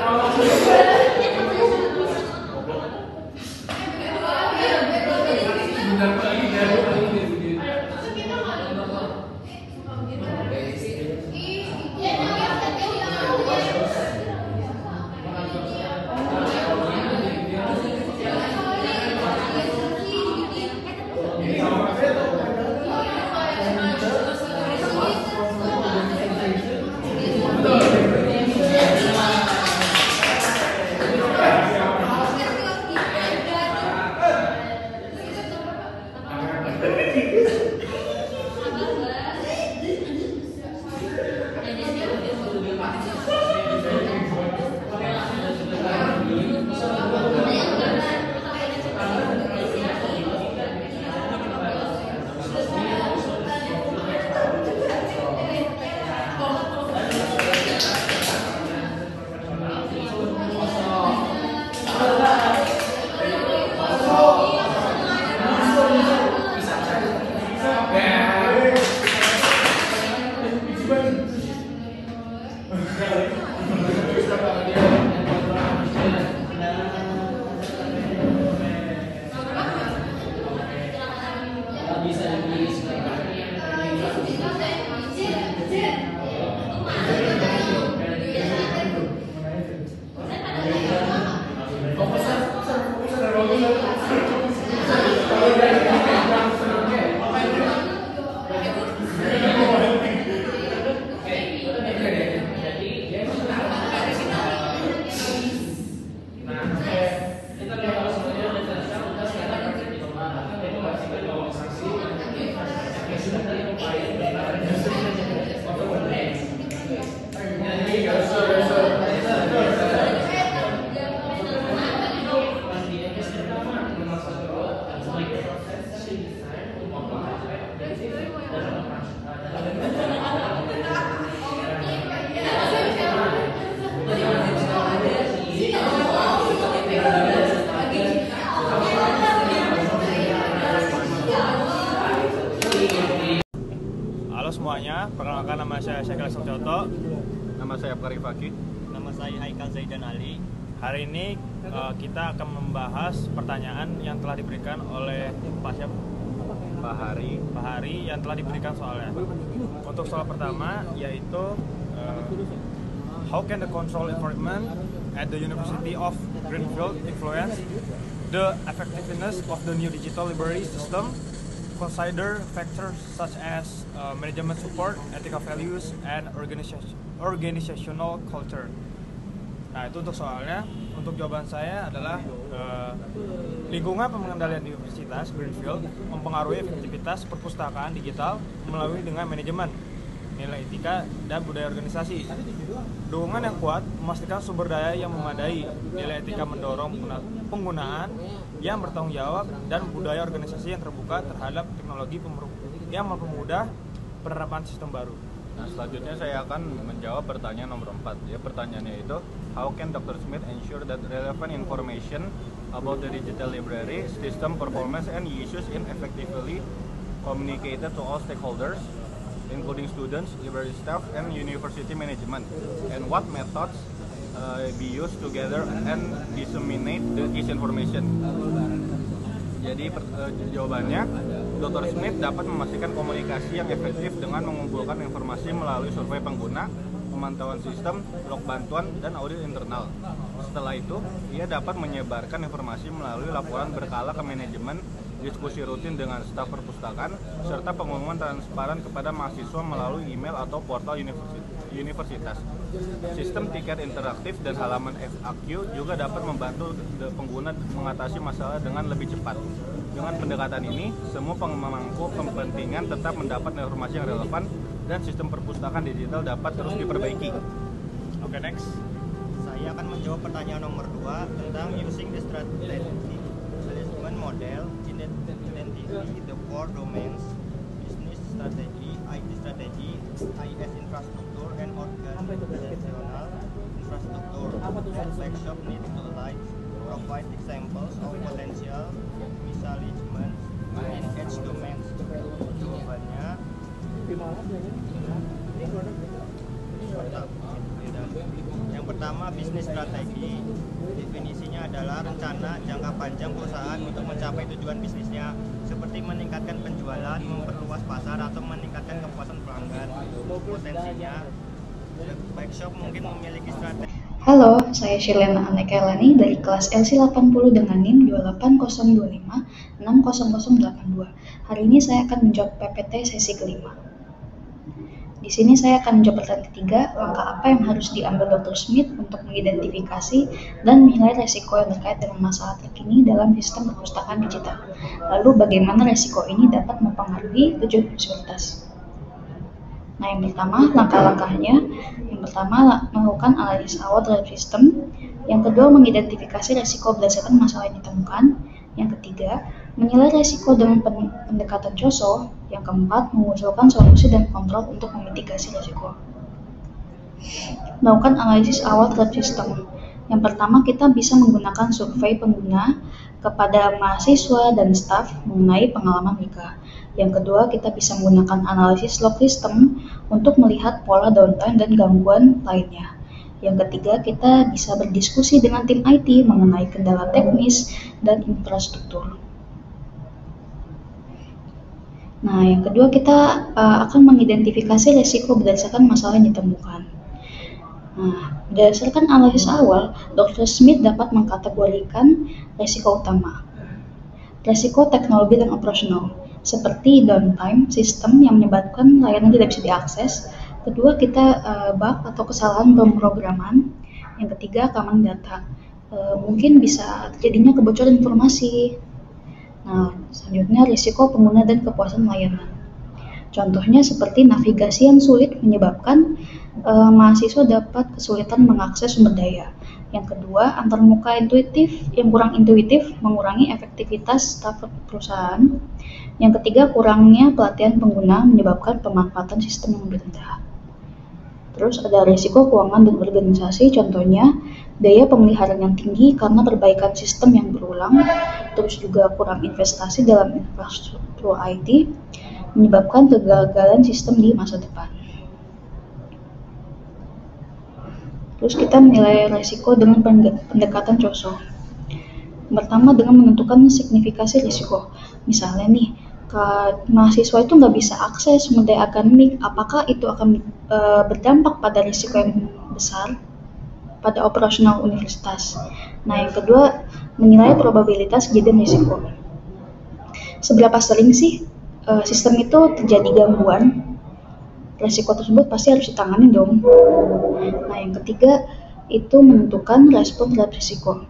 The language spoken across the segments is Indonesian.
Kalau saya Kelas Conto. Nama saya Farifaki. Nama saya Haikal Zaidan Ali. Hari ini kita akan membahas pertanyaan yang telah diberikan oleh Pak Hari yang telah diberikan soalnya. Untuk soal pertama yaitu how can the control environment at the University of Greenfield influence the effectiveness of the new digital library system? Consider factors such as management support, ethical values, and organizational culture. Nah, itu untuk soalnya. Untuk jawaban saya adalah lingkungan pengendalian di Universitas Greenfield mempengaruhi efektivitas perpustakaan digital melalui dengan manajemen, nilai etika, dan budaya organisasi. Dukungan yang kuat memastikan sumber daya yang memadai, nilai etika mendorong penggunaan yang bertanggung jawab, dan budaya organisasi yang terbuka terhadap teknologi yang mempermudah penerapan sistem baru. Nah, selanjutnya saya akan menjawab pertanyaan nomor 4. Ya, pertanyaannya itu, how can Dr. Smith ensure that relevant information about the digital library system performance and issues in effectively communicated to all stakeholders, including students, library staff, and university management, and what methods be used to gather and disseminate this information? Jadi jawabannya, Dr. Smith dapat memastikan komunikasi yang efektif dengan mengumpulkan informasi melalui survei pengguna, pemantauan sistem, log bantuan, dan audit internal. Setelah itu, ia dapat menyebarkan informasi melalui laporan berkala ke manajemen, diskusi rutin dengan staf perpustakaan, serta pengumuman transparan kepada mahasiswa melalui email atau portal universitas. Sistem tiket interaktif dan halaman FAQ juga dapat membantu pengguna mengatasi masalah dengan lebih cepat. Dengan pendekatan ini, semua pemangku kepentingan tetap mendapat informasi yang relevan dan sistem perpustakaan digital dapat terus diperbaiki. Oke, next. Saya akan menjawab pertanyaan nomor 2 tentang using the strategy management model in identify the core domains, business strategy, IT strategy, IS infrastructure, and organizational infrastructure. Flagship needs to provide examples of potential misalignment in each domains. Jawabannya yang pertama, bisnis strategi. Definisinya adalah rencana jangka panjang perusahaan untuk mencapai tujuan bisnisnya, seperti meningkatkan penjualan, memperluas pasar, atau meningkatkan kepuasan pelanggan. Potensinya, Backshop mungkin memiliki strategi. Halo, saya Shirlena Anekailani dari kelas LC80 dengan NIM 28025600082. Hari ini saya akan menjawab PPT sesi kelima. Di sini saya akan menjawab pertanyaan ketiga, langkah apa yang harus diambil Dr. Smith untuk mengidentifikasi dan menilai resiko yang terkait dengan masalah terkini dalam sistem perpustakaan digital. Lalu bagaimana resiko ini dapat mempengaruhi tujuan universitas? Nah, yang pertama, langkah-langkahnya. Yang pertama, melakukan analisis awal terhadap sistem. Yang kedua, mengidentifikasi resiko berdasarkan masalah yang ditemukan. Yang ketiga, menilai resiko dengan pendekatan COSO. Yang keempat, mengusulkan solusi dan kontrol untuk memitigasi resiko. Melakukan analisis awal terhadap sistem. Yang pertama, kita bisa menggunakan survei pengguna kepada mahasiswa dan staf mengenai pengalaman mereka. Yang kedua, kita bisa menggunakan analisis log system untuk melihat pola downtime dan gangguan lainnya. Yang ketiga, kita bisa berdiskusi dengan tim IT mengenai kendala teknis dan infrastruktur. Nah, yang kedua, kita akan mengidentifikasi risiko berdasarkan masalah yang ditemukan. Nah, berdasarkan analisis awal, Dr. Smith dapat mengkategorikan risiko utama. Risiko teknologi dan operasional, seperti downtime sistem yang menyebabkan layanan tidak bisa diakses. Kedua, kita bug atau kesalahan pemrograman. Yang ketiga, keamanan data. Mungkin bisa terjadinya kebocoran informasi. Nah, selanjutnya risiko pengguna dan kepuasan layanan. Contohnya seperti navigasi yang sulit menyebabkan mahasiswa dapat kesulitan mengakses sumber daya. Yang kedua, antarmuka yang kurang intuitif mengurangi efektivitas staf perusahaan. Yang ketiga, kurangnya pelatihan pengguna menyebabkan pemanfaatan sistem yang lebih rendah. Terus ada risiko keuangan dan organisasi, contohnya biaya pemeliharaan yang tinggi karena perbaikan sistem yang berulang, terus juga kurang investasi dalam infrastruktur IT, menyebabkan kegagalan sistem di masa depan. Terus kita menilai resiko dengan pendekatan COSO. Pertama dengan menentukan signifikasi risiko. Misalnya nih, mahasiswa itu nggak bisa akses materi akademik, apakah itu akan berdampak pada risiko yang besar pada operasional universitas. Nah, yang kedua, menilai probabilitas kejadian risiko. Seberapa sering sih sistem itu terjadi gangguan? Risiko tersebut pasti harus ditangani dong. Nah, yang ketiga, itu menentukan respon terhadap risiko.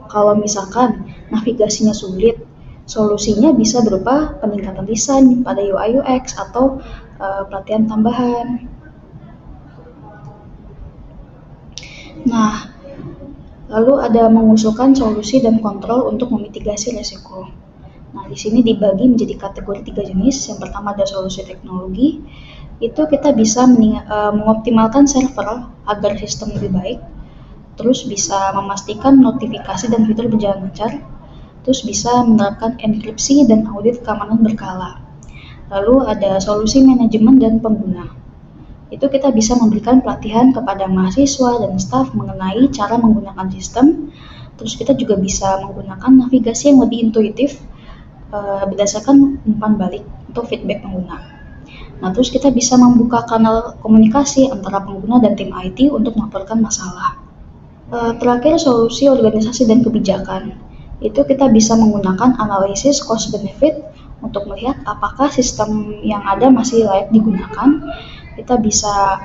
Kalau misalkan navigasinya sulit, solusinya bisa berupa peningkatan desain pada UI UX atau pelatihan tambahan. Nah, lalu ada mengusulkan solusi dan kontrol untuk memitigasi risiko. Nah, di sini dibagi menjadi kategori 3 jenis. Yang pertama ada solusi teknologi. Itu kita bisa mengoptimalkan server agar sistem lebih baik. Terus bisa memastikan notifikasi dan fitur berjalan lancar. Terus bisa menerapkan enkripsi dan audit keamanan berkala. Lalu ada solusi manajemen dan pengguna. Itu kita bisa memberikan pelatihan kepada mahasiswa dan staf mengenai cara menggunakan sistem. Terus kita juga bisa menggunakan navigasi yang lebih intuitif berdasarkan umpan balik atau feedback pengguna. Nah, terus kita bisa membuka kanal komunikasi antara pengguna dan tim IT untuk melaporkan masalah. Terakhir, solusi organisasi dan kebijakan. Itu kita bisa menggunakan analisis cost benefit untuk melihat apakah sistem yang ada masih layak digunakan. Kita bisa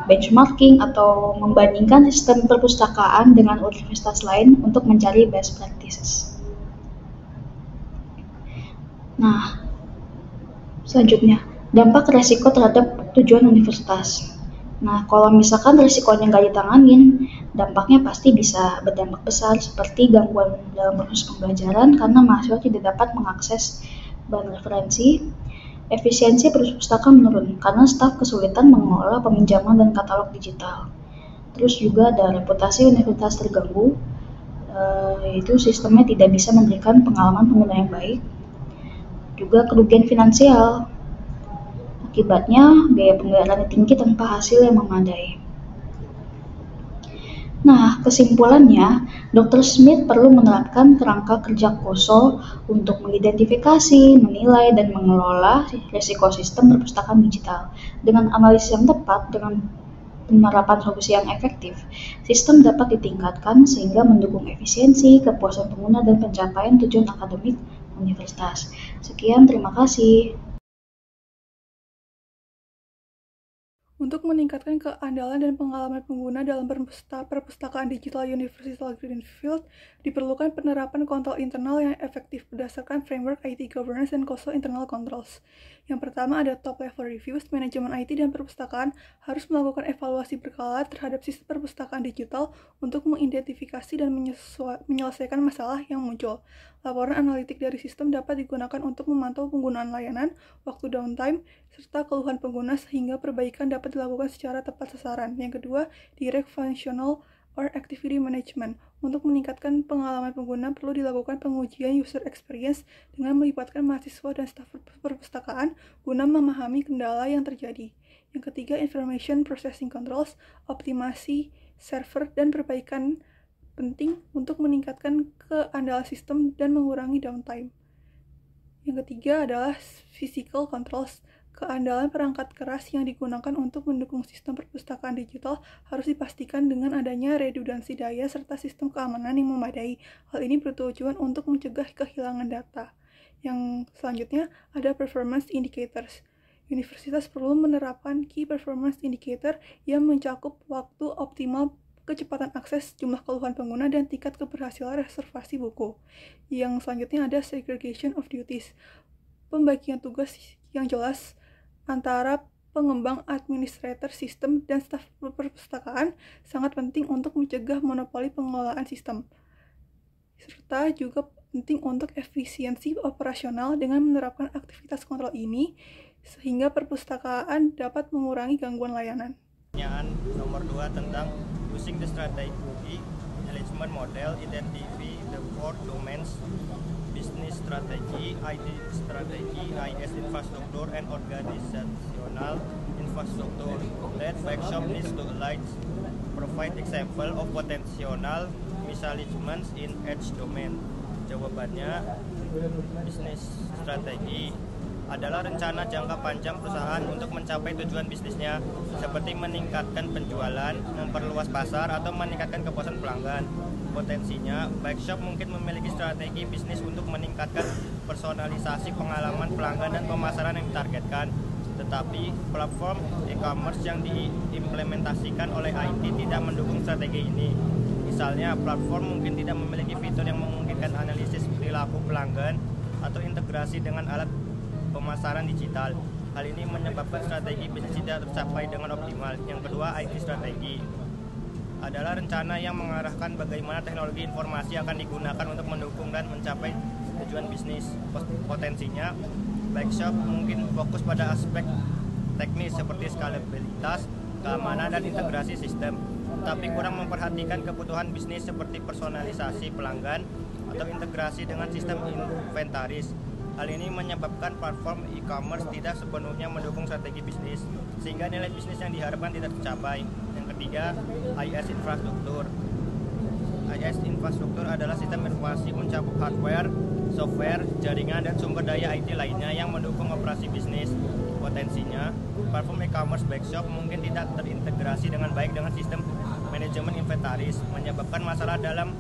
benchmarking atau membandingkan sistem perpustakaan dengan universitas lain untuk mencari best practices. Nah, selanjutnya, dampak resiko terhadap tujuan universitas. Nah, kalau misalkan resikonya nggak ditanganin, dampaknya pasti bisa berdampak besar seperti gangguan dalam proses pembelajaran karena mahasiswa tidak dapat mengakses bahan referensi. Efisiensi perpustakaan menurun karena staf kesulitan mengelola peminjaman dan katalog digital. Terus juga ada reputasi universitas terganggu, yaitu sistemnya tidak bisa memberikan pengalaman pengguna yang baik. Juga kerugian finansial, akibatnya biaya pembayaran tinggi tanpa hasil yang memadai. Nah, kesimpulannya, Dr. Smith perlu menerapkan kerangka kerja COSO untuk mengidentifikasi, menilai, dan mengelola risiko sistem perpustakaan digital. Dengan analisis yang tepat, dengan penerapan solusi yang efektif, sistem dapat ditingkatkan sehingga mendukung efisiensi, kepuasan pengguna, dan pencapaian tujuan akademik universitas. Sekian, terima kasih. Untuk meningkatkan keandalan dan pengalaman pengguna dalam perpustakaan digital Universitas Greenfield, diperlukan penerapan kontrol internal yang efektif berdasarkan framework IT governance dan COSO internal controls. Yang pertama ada top level reviews. Manajemen IT dan perpustakaan harus melakukan evaluasi berkala terhadap sistem perpustakaan digital untuk mengidentifikasi dan menyelesaikan masalah yang muncul. Laporan analitik dari sistem dapat digunakan untuk memantau penggunaan layanan, waktu downtime, serta keluhan pengguna sehingga perbaikan dapat dilakukan secara tepat sasaran. Yang kedua, direct functional or activity management. Untuk meningkatkan pengalaman pengguna perlu dilakukan pengujian user experience dengan melibatkan mahasiswa dan staf perpustakaan guna memahami kendala yang terjadi. Yang ketiga, information processing controls, optimasi server dan perbaikan penting untuk meningkatkan keandalan sistem dan mengurangi downtime. Yang ketiga adalah physical controls. Keandalan perangkat keras yang digunakan untuk mendukung sistem perpustakaan digital harus dipastikan dengan adanya redundansi daya serta sistem keamanan yang memadai. Hal ini bertujuan untuk mencegah kehilangan data. Yang selanjutnya ada performance indicators. Universitas perlu menerapkan key performance indicator yang mencakup waktu optimal, kecepatan akses, jumlah keluhan pengguna, dan tingkat keberhasilan reservasi buku. Yang selanjutnya ada segregation of duties. Pembagian tugas yang jelas antara pengembang, administrator sistem, dan staf perpustakaan sangat penting untuk mencegah monopoli pengelolaan sistem. Serta juga penting untuk efisiensi operasional dengan menerapkan aktivitas kontrol ini sehingga perpustakaan dapat mengurangi gangguan layanan. Pertanyaan nomor 2 tentang using the strategy management model, identify the core domains, business strategy, IT strategy, IS infrastructure, and organizational infrastructure. That workshop needs to align Provide example of potential misalignments in each domain. Jawabannya, bisnis strategi adalah rencana jangka panjang perusahaan untuk mencapai tujuan bisnisnya, seperti meningkatkan penjualan, memperluas pasar, atau meningkatkan kepuasan pelanggan. Potensinya, bike shop mungkin memiliki strategi bisnis untuk meningkatkan personalisasi pengalaman pelanggan dan pemasaran yang ditargetkan. Tetapi platform e-commerce yang diimplementasikan oleh IT tidak mendukung strategi ini. Misalnya, platform mungkin tidak memiliki fitur yang memungkinkan analisis perilaku pelanggan atau integrasi dengan alat pemasaran digital. Hal ini menyebabkan strategi bisnis tidak tercapai dengan optimal. Yang kedua, IT strategi adalah rencana yang mengarahkan bagaimana teknologi informasi akan digunakan untuk mendukung dan mencapai tujuan bisnis. Potensinya, bike shop mungkin fokus pada aspek teknis seperti skalabilitas, keamanan, dan integrasi sistem, tapi kurang memperhatikan kebutuhan bisnis seperti personalisasi pelanggan atau integrasi dengan sistem inventaris. Hal ini menyebabkan platform e-commerce tidak sepenuhnya mendukung strategi bisnis, sehingga nilai bisnis yang diharapkan tidak tercapai. Yang ketiga, IS infrastruktur. IS infrastruktur adalah sistem informasi mencakup hardware, software, jaringan, dan sumber daya IT lainnya yang mendukung operasi bisnis. Potensinya, platform e-commerce bike shop mungkin tidak terintegrasi dengan baik dengan sistem manajemen inventaris, menyebabkan masalah dalam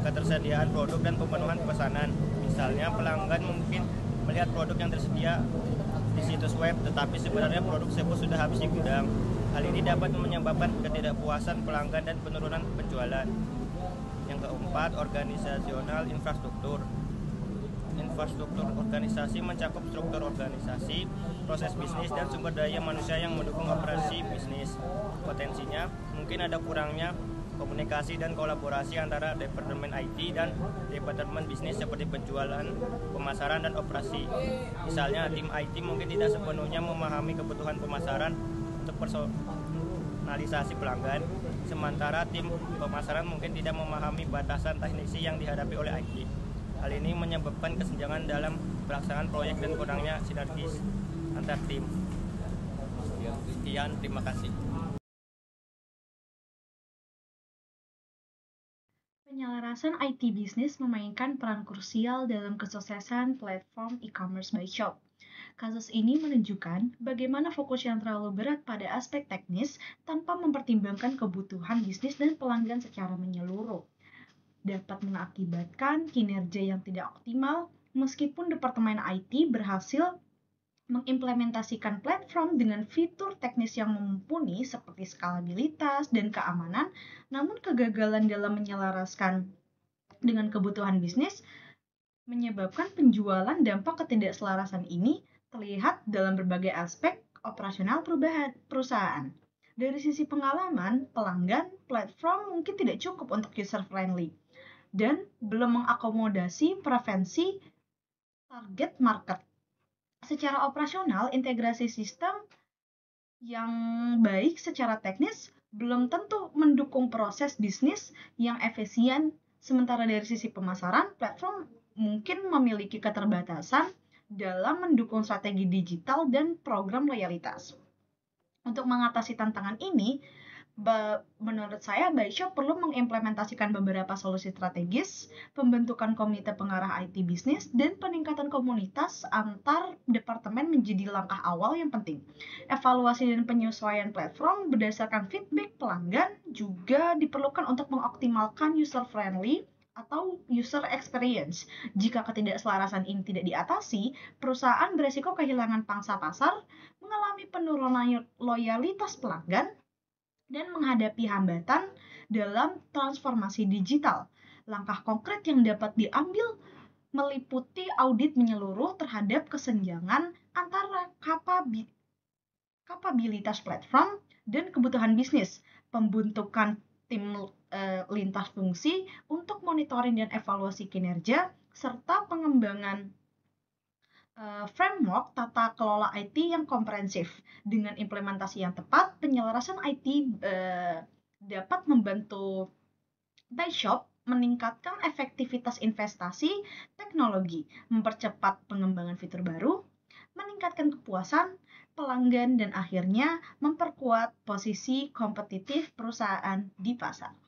ketersediaan produk dan pemenuhan pesanan. Misalnya, pelanggan mungkin melihat produk yang tersedia di situs web, tetapi sebenarnya produk tersebut sudah habis di gudang. Hal ini dapat menyebabkan ketidakpuasan pelanggan dan penurunan penjualan. Yang keempat, organisasional infrastruktur. Infrastruktur organisasi mencakup struktur organisasi, proses bisnis, dan sumber daya manusia yang mendukung operasi bisnis. Potensinya, mungkin ada kurangnya komunikasi dan kolaborasi antara departemen IT dan departemen bisnis seperti penjualan, pemasaran, dan operasi. Misalnya, tim IT mungkin tidak sepenuhnya memahami kebutuhan pemasaran untuk personalisasi pelanggan, sementara tim pemasaran mungkin tidak memahami batasan teknisi yang dihadapi oleh IT. Hal ini menyebabkan kesenjangan dalam pelaksanaan proyek dan kurangnya sinergis antar tim. Sekian, terima kasih. Penyelarasan IT bisnis memainkan peran krusial dalam kesuksesan platform e-commerce by Shop. Kasus ini menunjukkan bagaimana fokus yang terlalu berat pada aspek teknis tanpa mempertimbangkan kebutuhan bisnis dan pelanggan secara menyeluruh dapat mengakibatkan kinerja yang tidak optimal meskipun departemen IT berhasil mengimplementasikan platform dengan fitur teknis yang mumpuni seperti skalabilitas dan keamanan, namun kegagalan dalam menyelaraskan dengan kebutuhan bisnis menyebabkan penjualan. Dampak ketidakselarasan ini terlihat dalam berbagai aspek operasional perusahaan. Dari sisi pengalaman, pelanggan, platform mungkin tidak cukup untuk user-friendly dan belum mengakomodasi preferensi target market. Secara operasional, integrasi sistem yang baik secara teknis belum tentu mendukung proses bisnis yang efisien, sementara dari sisi pemasaran, platform mungkin memiliki keterbatasan dalam mendukung strategi digital dan program loyalitas. Untuk mengatasi tantangan ini, menurut saya, Bike Shop perlu mengimplementasikan beberapa solusi strategis, pembentukan komite pengarah IT bisnis, dan peningkatan komunitas antar departemen menjadi langkah awal yang penting. Evaluasi dan penyesuaian platform berdasarkan feedback pelanggan juga diperlukan untuk mengoptimalkan user-friendly atau user experience. Jika ketidakselarasan ini tidak diatasi, perusahaan beresiko kehilangan pangsa pasar, mengalami penurunan loyalitas pelanggan, dan menghadapi hambatan dalam transformasi digital. Langkah konkret yang dapat diambil meliputi audit menyeluruh terhadap kesenjangan antara kapabilitas platform dan kebutuhan bisnis, pembentukan tim lintas fungsi untuk monitoring dan evaluasi kinerja, serta pengembangan framework tata kelola IT yang komprehensif. Dengan implementasi yang tepat, penyelarasan IT dapat membantu Bike Shop meningkatkan efektivitas investasi teknologi, mempercepat pengembangan fitur baru, meningkatkan kepuasan pelanggan dan akhirnya memperkuat posisi kompetitif perusahaan di pasar.